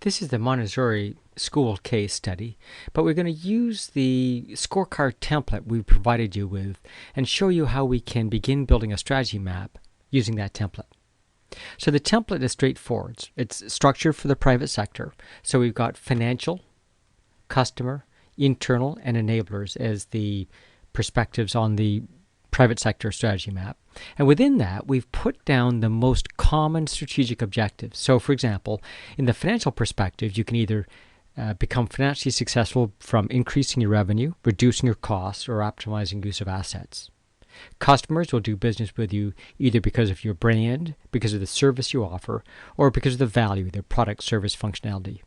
This is the Montessori school case study, but we're going to use the scorecard template we provided you with and show you how we can begin building a strategy map using that template. So the template is straightforward. It's structured for the private sector. So we've got financial, customer, internal, and enablers as the perspectives on the private sector strategy map. And within that, we've put down the most common strategic objectives. So for example, in the financial perspective, you can either become financially successful from increasing your revenue, reducing your costs, or optimizing use of assets. Customers will do business with you either because of your brand, because of the service you offer, or because of the value of their product, service, functionality.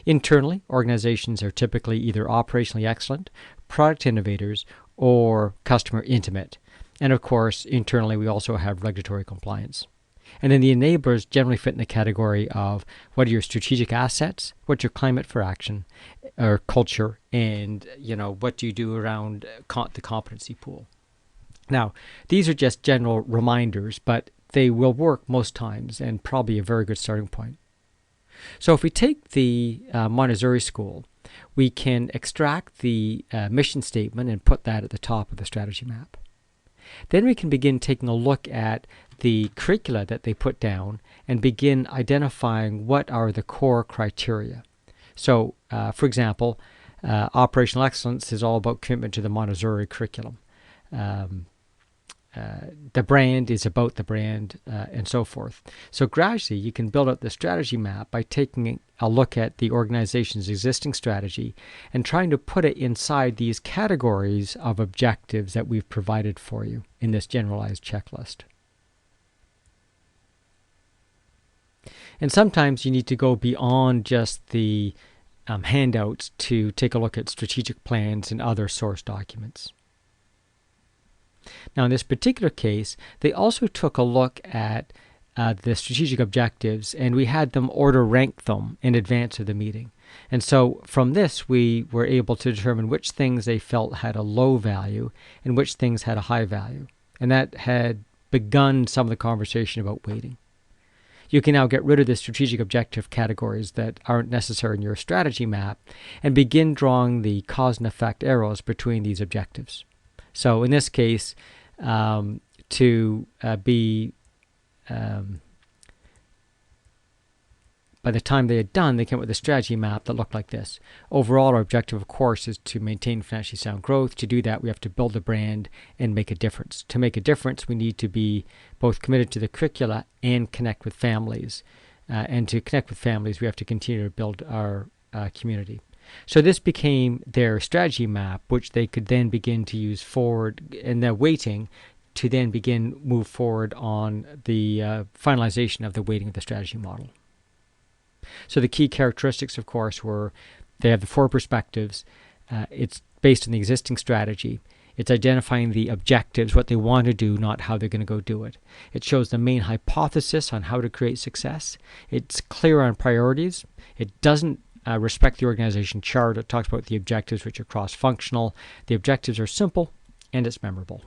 Internally, organizations are typically either operationally excellent, product innovators, or customer intimate. And of course, internally, we also have regulatory compliance. And then the enablers generally fit in the category of what are your strategic assets, what's your climate for action or culture, and what do you do around the competency pool. Now, these are just general reminders, but they will work most times and probably a very good starting point. So if we take the Montessori school, we can extract the mission statement and put that at the top of the strategy map. Then we can begin taking a look at the curricula that they put down and begin identifying what are the core criteria. So, for example, operational excellence is all about commitment to the Montessori curriculum. The brand is about the brand, and so forth. So gradually, you can build out the strategy map by taking a look at the organization's existing strategy and trying to put it inside these categories of objectives that we've provided for you in this generalized checklist. And sometimes you need to go beyond just the handouts to take a look at strategic plans and other source documents. Now, in this particular case, they also took a look at the strategic objectives, and we had them order rank them in advance of the meeting. And so from this, we were able to determine which things they felt had a low value and which things had a high value. And that had begun some of the conversation about weighting. You can now get rid of the strategic objective categories that aren't necessary in your strategy map and begin drawing the cause and effect arrows between these objectives. So in this case, by the time they had done, they came up with a strategy map that looked like this. Overall, our objective, of course, is to maintain financially sound growth. To do that, we have to build a brand and make a difference. To make a difference, we need to be both committed to the curricula and connect with families. And to connect with families, we have to continue to build our community. So this became their strategy map, which they could then begin to use forward in their weighting to then begin move forward on the finalization of the weighting of the strategy model. So the key characteristics, of course, were they have the 4 perspectives. It's based on the existing strategy. It's identifying the objectives, what they want to do, not how they're going to go do it. It shows the main hypothesis on how to create success. It's clear on priorities. It doesn't respect the organization chart. It talks about the objectives, which are cross-functional. The objectives are simple, and it's memorable.